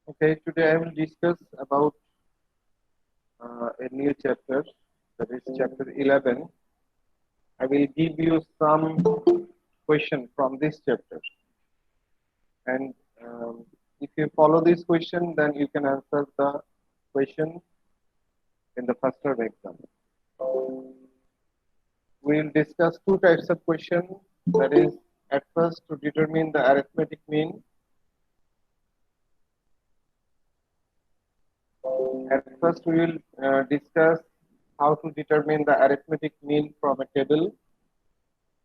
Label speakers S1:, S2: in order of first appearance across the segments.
S1: Okay, today I will discuss about a new chapter, that is chapter 11. I will give you some question from this chapter, and if you follow this question, then you can answer the question in the first term exam. We will discuss two types of question. That is, at first to determine the arithmetic mean. At first, we will discuss how to determine the arithmetic mean from a table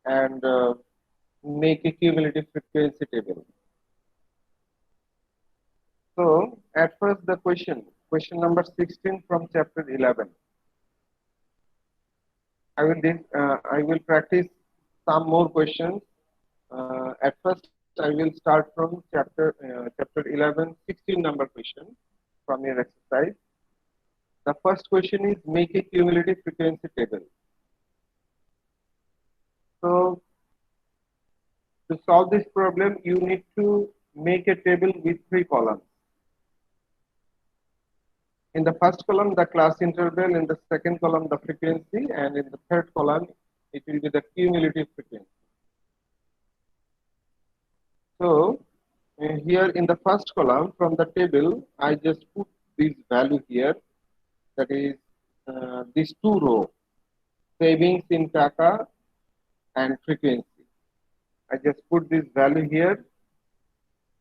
S1: and make a cumulative frequency table. So, at first, the question number 16 from chapter 11. I will practice some more questions. At first, I will start from chapter 11, 16 number question from your exercise. The first question is make a cumulative frequency table. So, to solve this problem, you need to make a table with three columns. In the first column, the class interval, in the second column, the frequency, and in the third column, it will be the cumulative frequency. So, here in the first column, from the table, I just put this value here, that is these two rows, savings in Taka and frequency. I just put this value here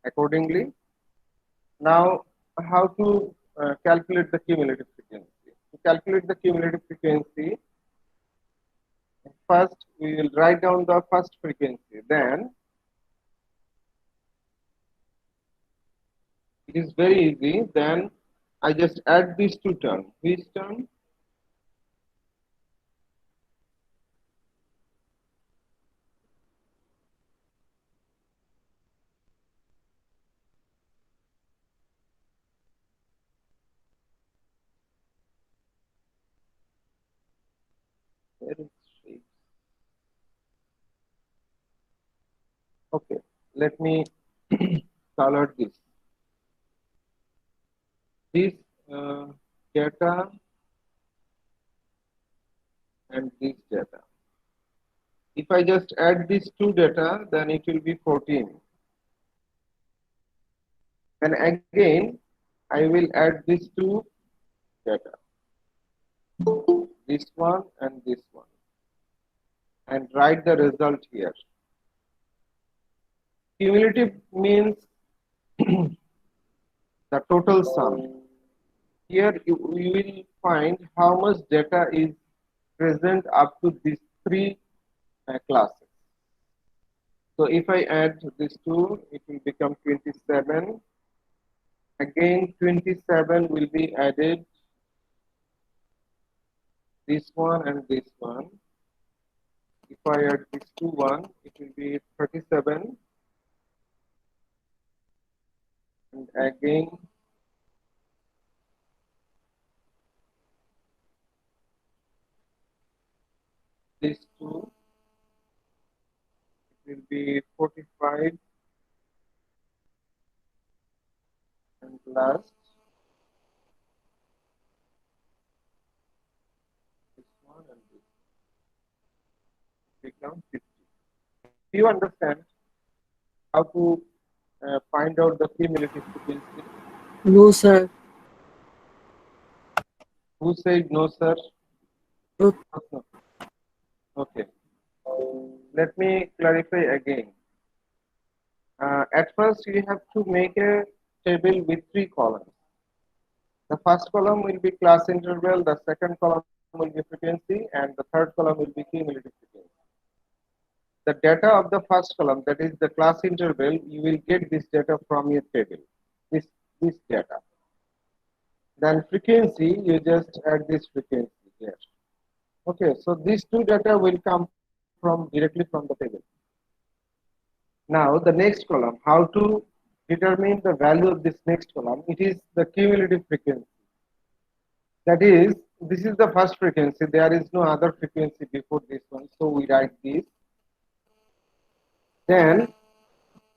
S1: accordingly. Now, how to calculate the cumulative frequency? To calculate the cumulative frequency, first we will write down the first frequency. Then it is very easy. Then I just add these two terms. Which term? Where is shape? Okay, let me color this. This data and this data. If I just add these two data, then it will be 14. And again, I will add these two data, this one and this one, and write the result here. Cumulative means the total sum. Here you will find how much data is present up to these three classes. So if I add these two, it will become 27. Again, 27 will be added, this one and this one. If I add these two one, it will be 37. And again, these two, it will be 45. And last, this one and this become 50. Do you understand how to find out the cumulative frequency?
S2: No, sir.
S1: Who said no, sir?
S2: No.
S1: No. Okay. Let me clarify again. At first, you have to make a table with three columns. The first column will be class interval, the second column will be frequency, and the third column will be cumulative frequency. The data of the first column, that is the class interval, you will get this data from your table, this data. Then frequency, you just add this frequency here. Okay, so these two data will come from directly from the table. Now the next column, how to determine the value of this next column? It is the cumulative frequency. That is, this is the first frequency. There is no other frequency before this one, so we write this. Then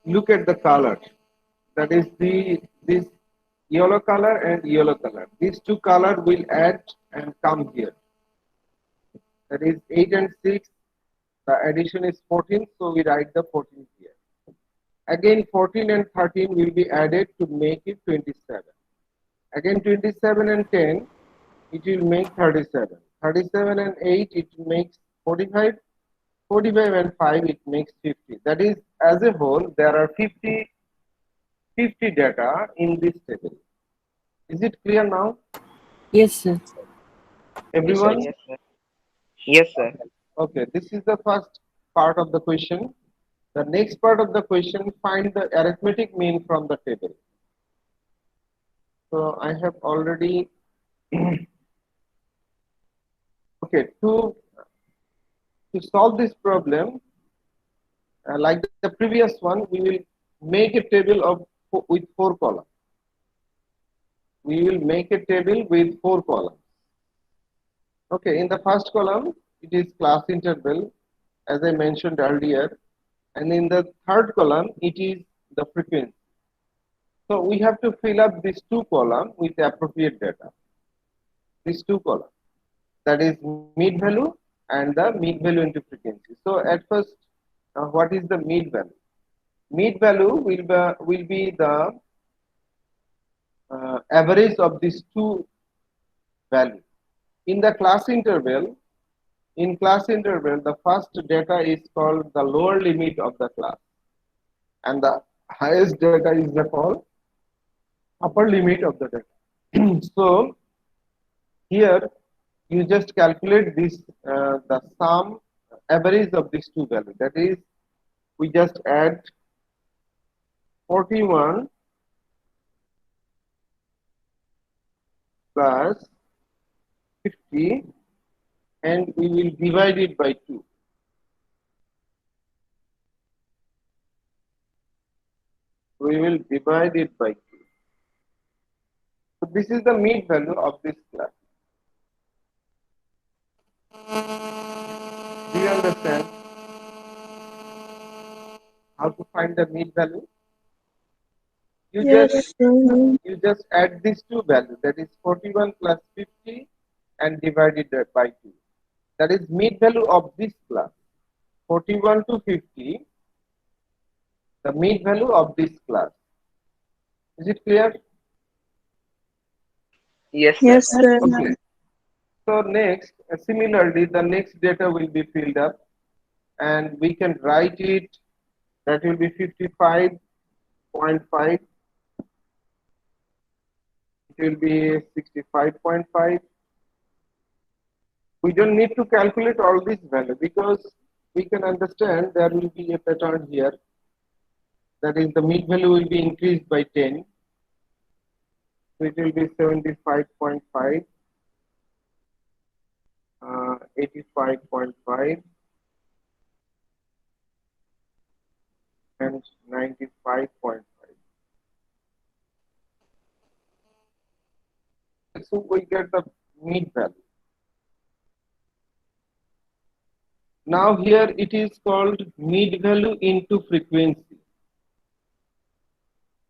S1: look at the color. That is this yellow color and yellow color. These two color will add and come here. That is 8 and 6. The addition is 14, so we write the 14 here. Again 14 and 13 will be added to make it 27. Again 27 and 10, it will make 37. 37 and 8, it makes 45. 45 and 5, it makes 50. That is, as a whole, there are 50 data in this table. Is it clear now,
S2: Yes, sir.
S1: everyone?
S3: Yes, sir. Yes, sir.
S1: Okay, this is the first part of the question. The next part of the question, find the arithmetic mean from the table. So I have already, okay, to solve this problem, like the previous one, we will make a table with 4 columns. We will make a table with 4 columns. Okay, in the first column, it is class interval, as I mentioned earlier, and in the third column, it is the frequency. So we have to fill up these 2 columns with appropriate data. These 2 columns, that is mid value and the mid value into frequency. So at first, what is the mid value? Mid value will be the average of these 2 values. In the class interval, the first data is called the lower limit of the class, and the highest data is the called upper limit of the data. So here you just calculate this the sum average of these 2 values. That is, we just add 41 plus 50 and we will divide it by 2. We will divide it by 2. So this is the mid value of this class. Do you understand how to find the mid value? You
S2: Yes, sir.
S1: just add these 2 values, that is 41 plus 50 and divide it by 2. That is mid value of this class. 41 to 50, the mid value of this class. Is it clear?
S3: Yes, sir.
S2: Yes, sir.
S1: Okay. So next, similarly, the next data will be filled up and we can write it, that will be 55.5. It will be 65.5. We don't need to calculate all these values because we can understand there will be a pattern here. That is, the mid value will be increased by 10. So it will be 75.5, 85.5, and 95.5. So we get the mid value. Now here it is called mid value into frequency.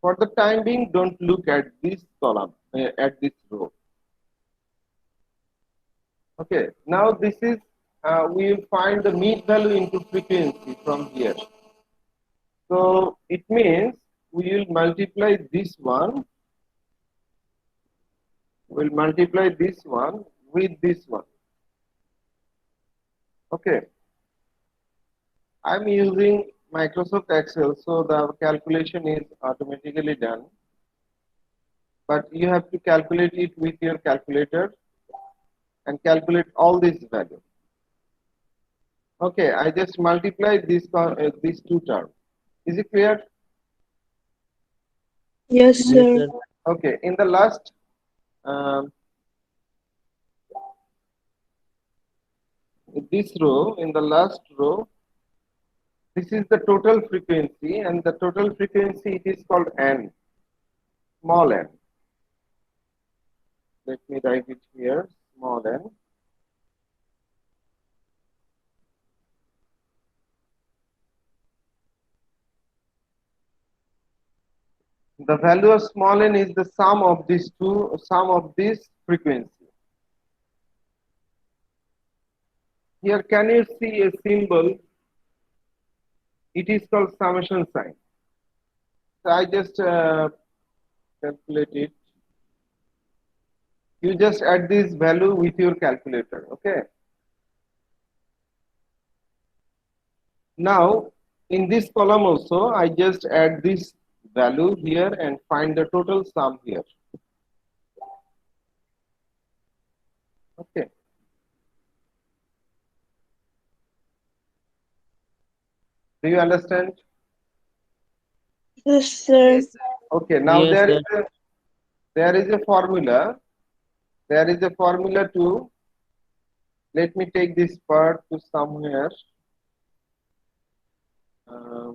S1: For the time being, don't look at this column, at this row. Okay, now this is, we will find the mid value into frequency from here. So it means we will multiply this one, we'll multiply this one with this one. Okay, I'm using Microsoft Excel, so the calculation is automatically done. But you have to calculate it with your calculator and calculate all these values. Okay, I just multiply these 2 terms. Is it clear?
S2: Yes, sir.
S1: Okay, in the last this row, in the last row, this is the total frequency, and the total frequency it is called n, small n. Let me write it here, small n. The value of small n is the sum of these two, sum of this frequency. Here, can you see a symbol? It is called summation sign. So I just calculate it. You just add this value with your calculator, okay? Now, in this column also, I just add this value here and find the total sum here. Okay. Do you understand?
S2: Yes, sir.
S1: Okay. Now
S4: Yes, sir.
S1: there is a formula. There is a formula to. Let me take this part to somewhere. Uh,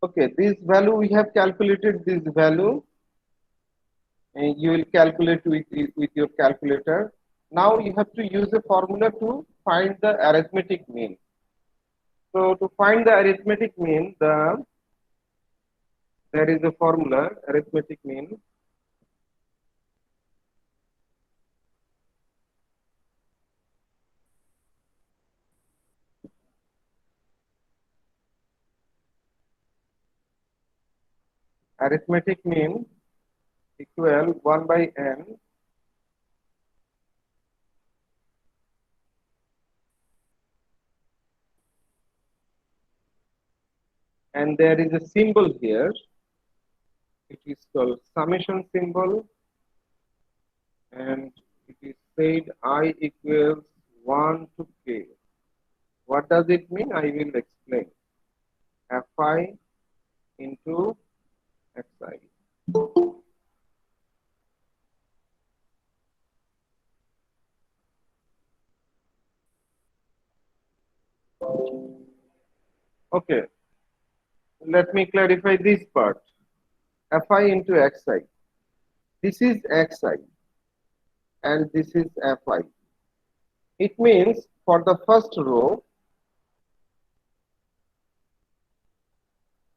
S1: okay, this value we have calculated this value, and you will calculate with your calculator. Now you have to use a formula to find the arithmetic mean. So to find the arithmetic mean, there is a formula arithmetic mean. Arithmetic mean equal 1 by n and there is a symbol here. It is called summation symbol and it is said I equals 1 to k. What does it mean? I will explain. Fi into xi. Okay, let me clarify this part. Fi into xi. This is xi and this is fi. It means for the first row,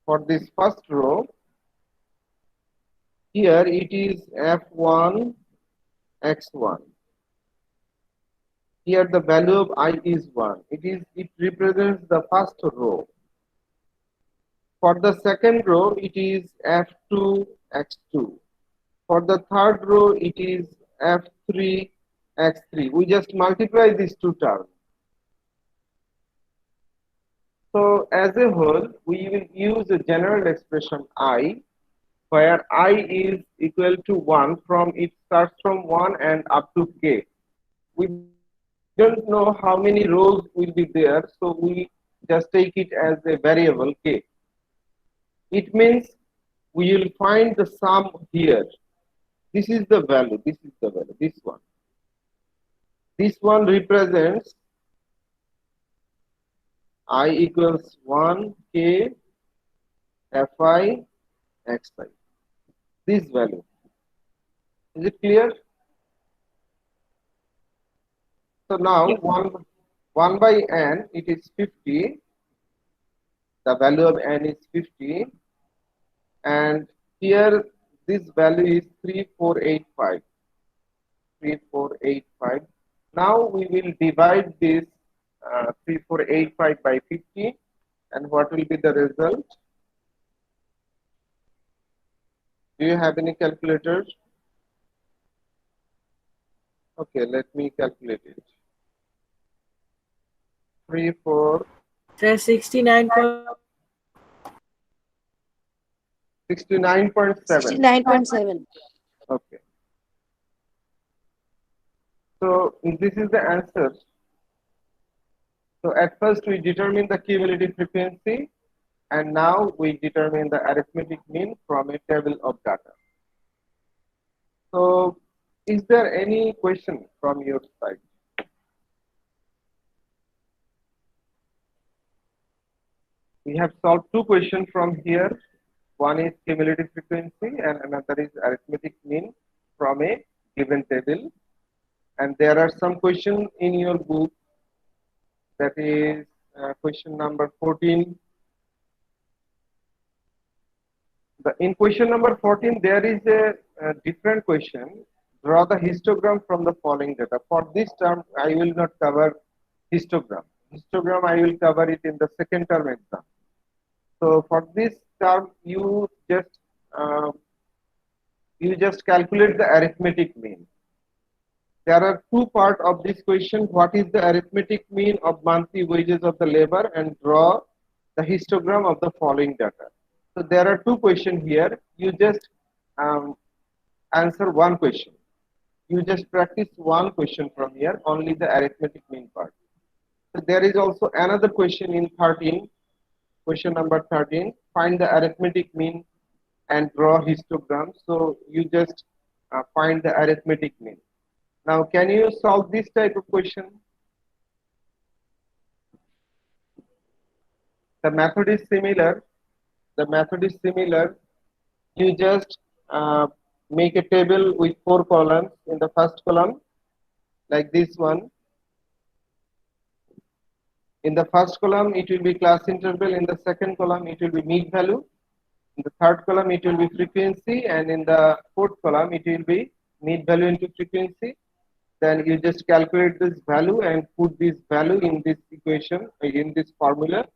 S1: for this first row, here it is f1 x1. Here the value of I is 1. It represents the first row. For the second row, it is f2 x2. For the third row, it is f3 x3. We just multiply these two terms. So as a whole, we will use a general expression I, where I is equal to 1 from it starts from 1 and up to k. We don't know how many rows will be there, so we just take it as a variable k. It means we will find the sum here. This is the value, this is the value, this one. This one represents I equals 1 k fi xi. This value. Is it clear? So now 1 by n, it is 50. The value of n is 50. And here this value is 3485. 3485. Now we will divide this 3485 by 50. And what will be the result? Do you have any calculators? Okay, let me calculate it. 3, 4,
S2: Sir, 69.7.
S1: 69.7.
S2: 69.7.
S1: Okay. So this is the answer. So at first we determine the cumulative frequency and now we determine the arithmetic mean from a table of data. So is there any question from your side? We have solved two questions from here. One is cumulative frequency and another is arithmetic mean from a given table. And there are some questions in your book That is question number 14. In question number 14, there is a different question. Draw the histogram from the following data. For this term, I will not cover histogram. Histogram, I will cover it in the second term exam. So for this term, uh, you just calculate the arithmetic mean. There are two parts of this question. What is the arithmetic mean of monthly wages of the labor, and draw the histogram of the following data. So there are two questions here. You just um, answer one question. You just practice one question from here, only the arithmetic mean part. So there is also another question in 13, question number 13. Find the arithmetic mean and draw histogram. So you just find the arithmetic mean. Now, can you solve this type of question? The method is similar. The method is similar. You just make a table with 4 columns. In the first column, like this one. In the first column, it will be class interval. In the second column, it will be mean value. In the third column, it will be frequency. And in the fourth column, it will be mean value into frequency. Then you just calculate this value and put this value in this equation, in this formula.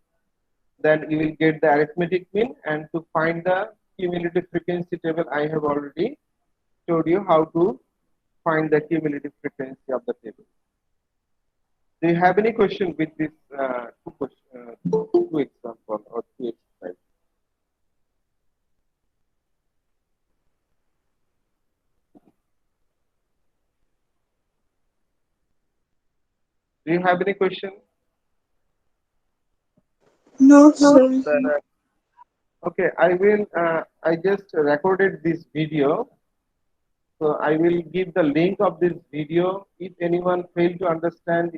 S1: Then you will get the arithmetic mean, and to find the cumulative frequency table, I have already showed you how to find the cumulative frequency of the table. Do you have any question with this two example or two exercise? Do you have any question?
S2: No, sir.
S1: Okay, I just recorded this video. So I will give the link of this video. If anyone failed to understand,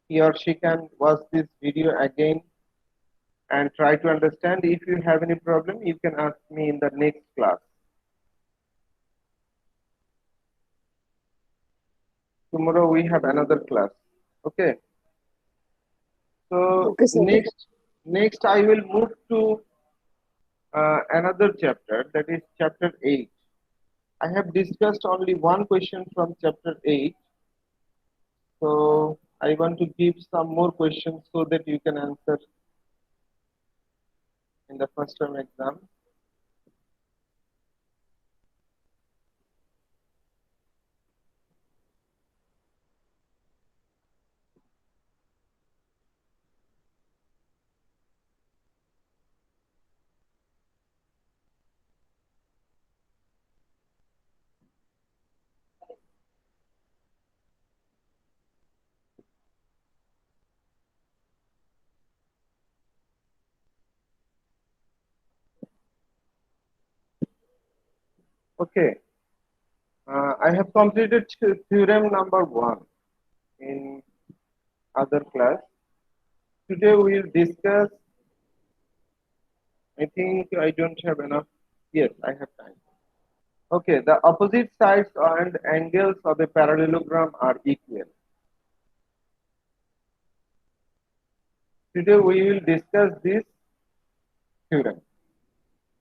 S1: he or she can watch this video again and try to understand. If you have any problem, you can ask me in the next class. Tomorrow we have another class. Okay. So
S2: Okay, sir.
S1: next I will move to another chapter, that is chapter 8. I have discussed only one question from chapter 8. So I want to give some more questions so that you can answer in the first term exam. Okay. I have completed theorem number 1 in other class. Today we will discuss, I think I don't have enough. Yes, I have time. Okay, the opposite sides and angles of a parallelogram are equal. Today we will discuss this theorem.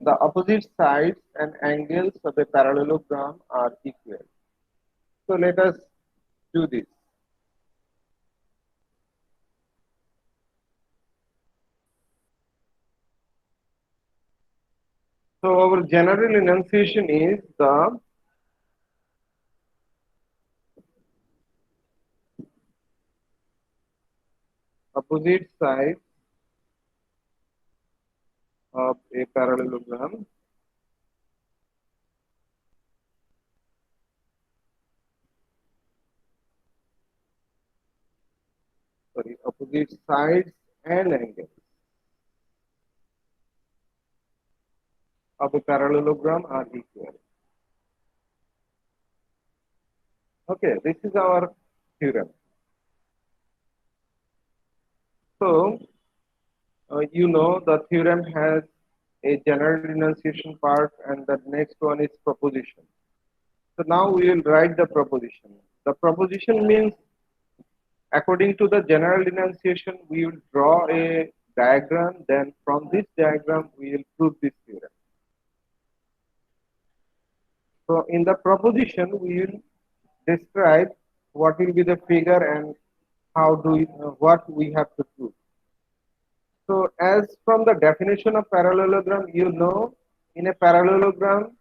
S1: The opposite sides and angles of a parallelogram are equal. So let us do this. So our general enunciation is the opposite sides of a parallelogram opposite sides and angles of a parallelogram are equal. Okay, this is our theorem. So, you know the theorem has a general enunciation part, and the next one is proposition. So now we will write the proposition. The proposition means According to the general enunciation, we will draw a diagram. Then from this diagram, we will prove this theorem. So in the proposition, we will describe what will be the figure and how do we, what we have to prove. So as from the definition of parallelogram, you know, in a parallelogram,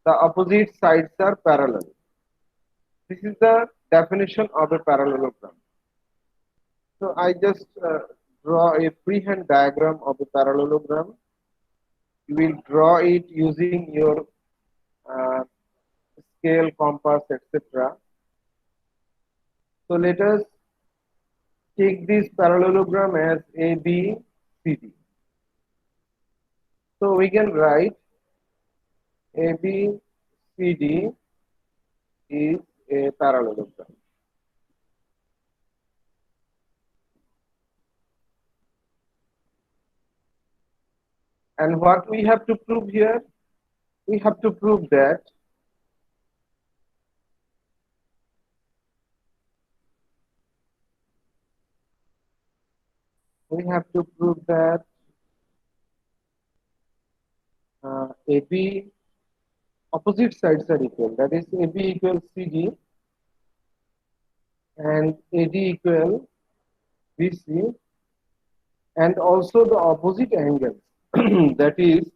S1: the opposite sides are parallel. This is the definition of a parallelogram. So I just draw a freehand diagram of a parallelogram. You will draw it using your uh, scale, compass, etc. So let us take this parallelogram as ABCD. So we can write ABCD is a parallelogram. And what we have to prove here? We have to prove that AB opposite sides are equal. That is AB equals CD and AD equal BC, and also the opposite angles. That is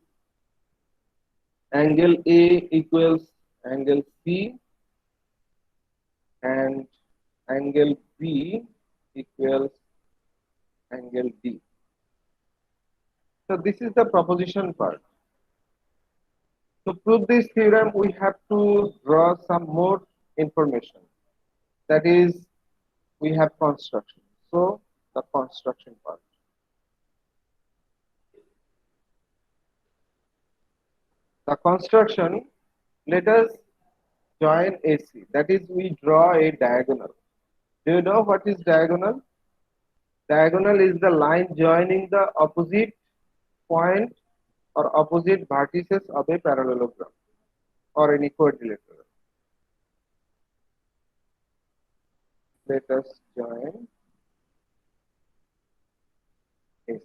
S1: angle A equals angle C and angle B equals angle D. So this is the proposition part. To prove this theorem, we have to draw some more information. That is, we have construction. So the construction part. The construction, let us join AC. That is, we draw a diagonal. Do you know what is diagonal? Diagonal is the line joining the opposite point or opposite vertices of a parallelogram or an equilateral. Let us join AC.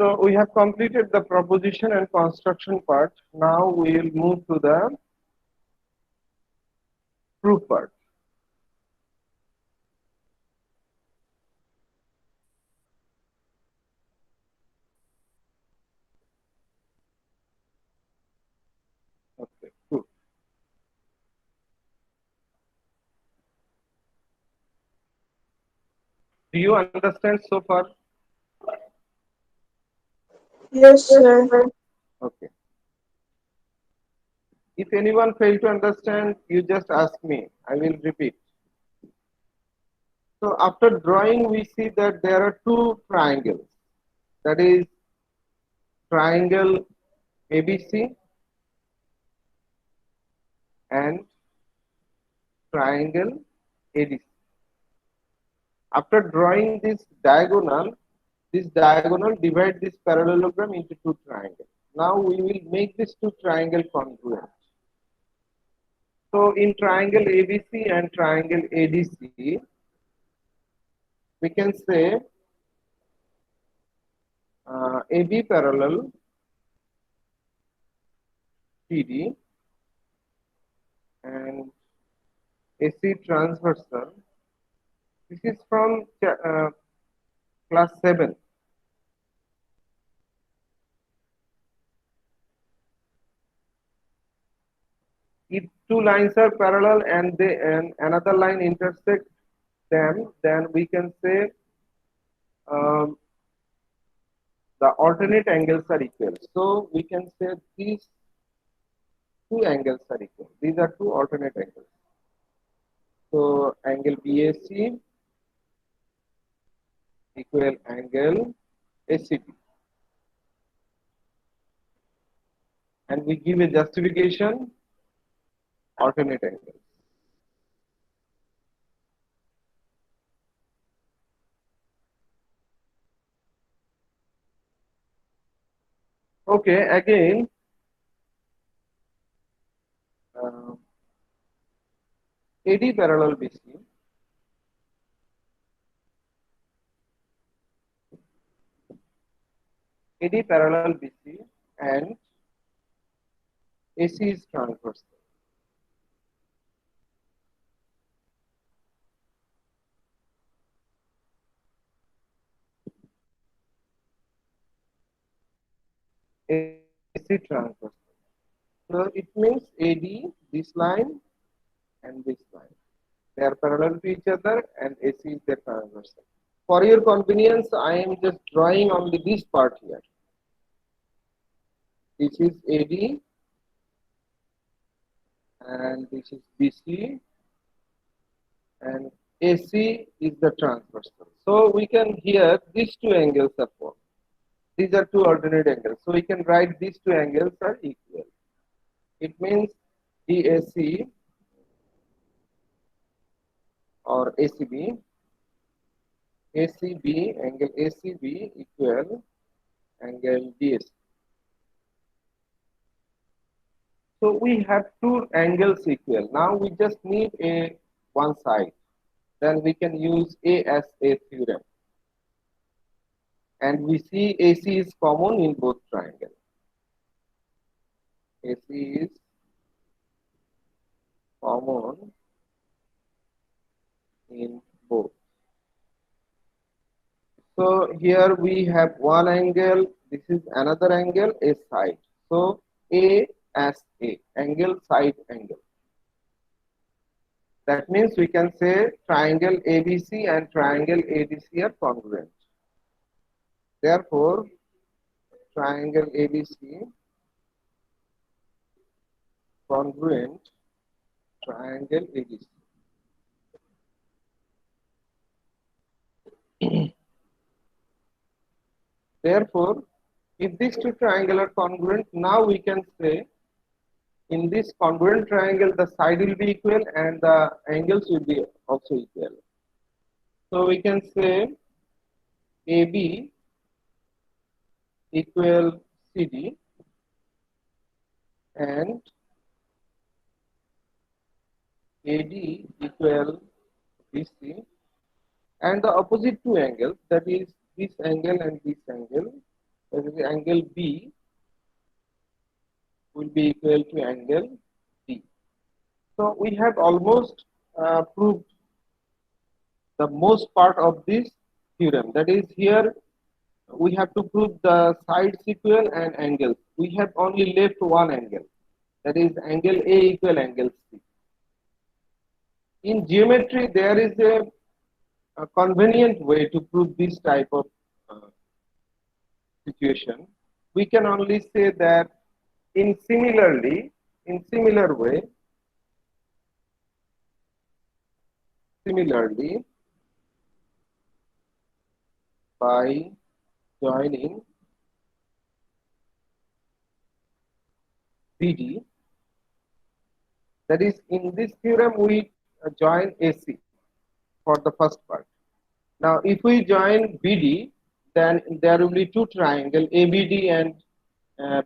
S1: So we have completed the proposition and construction part. Now we will move to the proof part. Okay, proof. Do you understand so far?
S2: Yes, sir.
S1: Okay. If anyone fail to understand, you just ask me. I will repeat. So after drawing, we see that there are two triangles. That is triangle ABC and triangle ADC. After drawing this diagonal divide this parallelogram into two triangles. Now we will make this two triangle congruent. So in triangle ABC and triangle ADC, we can say AB parallel PD and AC transversal. This is from class 7. If two lines are parallel and another line intersect them, then we can say um, the alternate angles are equal. So we can say these two angles are equal. These are two alternate angles. So angle BAC equal angle ACB. And we give a justification alternate angles. Okay, again, uh, AD parallel BC, AD parallel BC, and AC is transversal. AC transversal. So it means AD, this line and this line. They are parallel to each other and AC is their transversal. For your convenience, I am just drawing only this part here. This is AD and this is BC and AC is the transversal. So we can here these two angles are formed. These are two alternate angles. So we can write these two angles are equal. It means DAC or ACB, angle ACB equal angle DAC. So we have two angles equal. Now we just need a one side. Then we can use ASA theorem. And we see AC is common in both triangles. AC is common in both. So here we have one angle, this is another angle, a side. So ASA, angle side angle. That means we can say triangle ABC and triangle ADC are congruent. Therefore, triangle ABC congruent triangle ADC. Therefore, if these two triangles are congruent, now we can say in this congruent triangle the side will be equal and the angles will be also equal. So we can say AB equal CD and AD equal BC, and the opposite two angles, that is this angle and this angle, that is angle B will be equal to angle D. So we have almost proved the most part of this theorem. That is, here we have to prove the sides equal and angles. We have only left one angle, that is angle A equal angle C. In geometry, there is a convenient way to prove this type of situation. We can only say that in similar way, by joining BD, that is, in this theorem we join AC for the first part. Now if we join BD, then there will be two triangles ABD and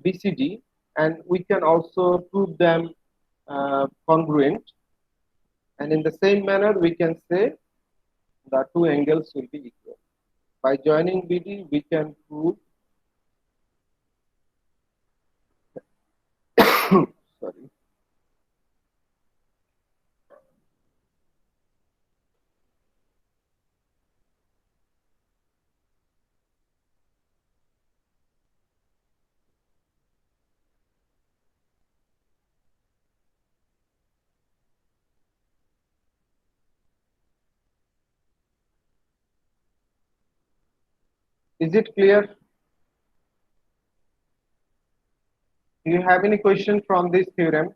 S1: BCD, and we can also prove them congruent, and in the same manner we can say the two angles will be equal. By joining BD we can prove sorry. Is it clear? Do you have any question from this theorem?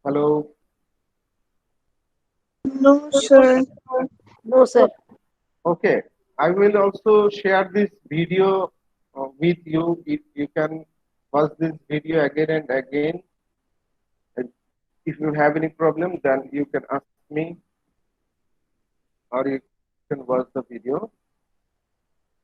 S1: Hello?
S2: No, sir.
S4: No, sir.
S1: Okay. I will also share this video with you. If you can watch this video again and again. And if you have any problem, then you can ask me or you can watch the video.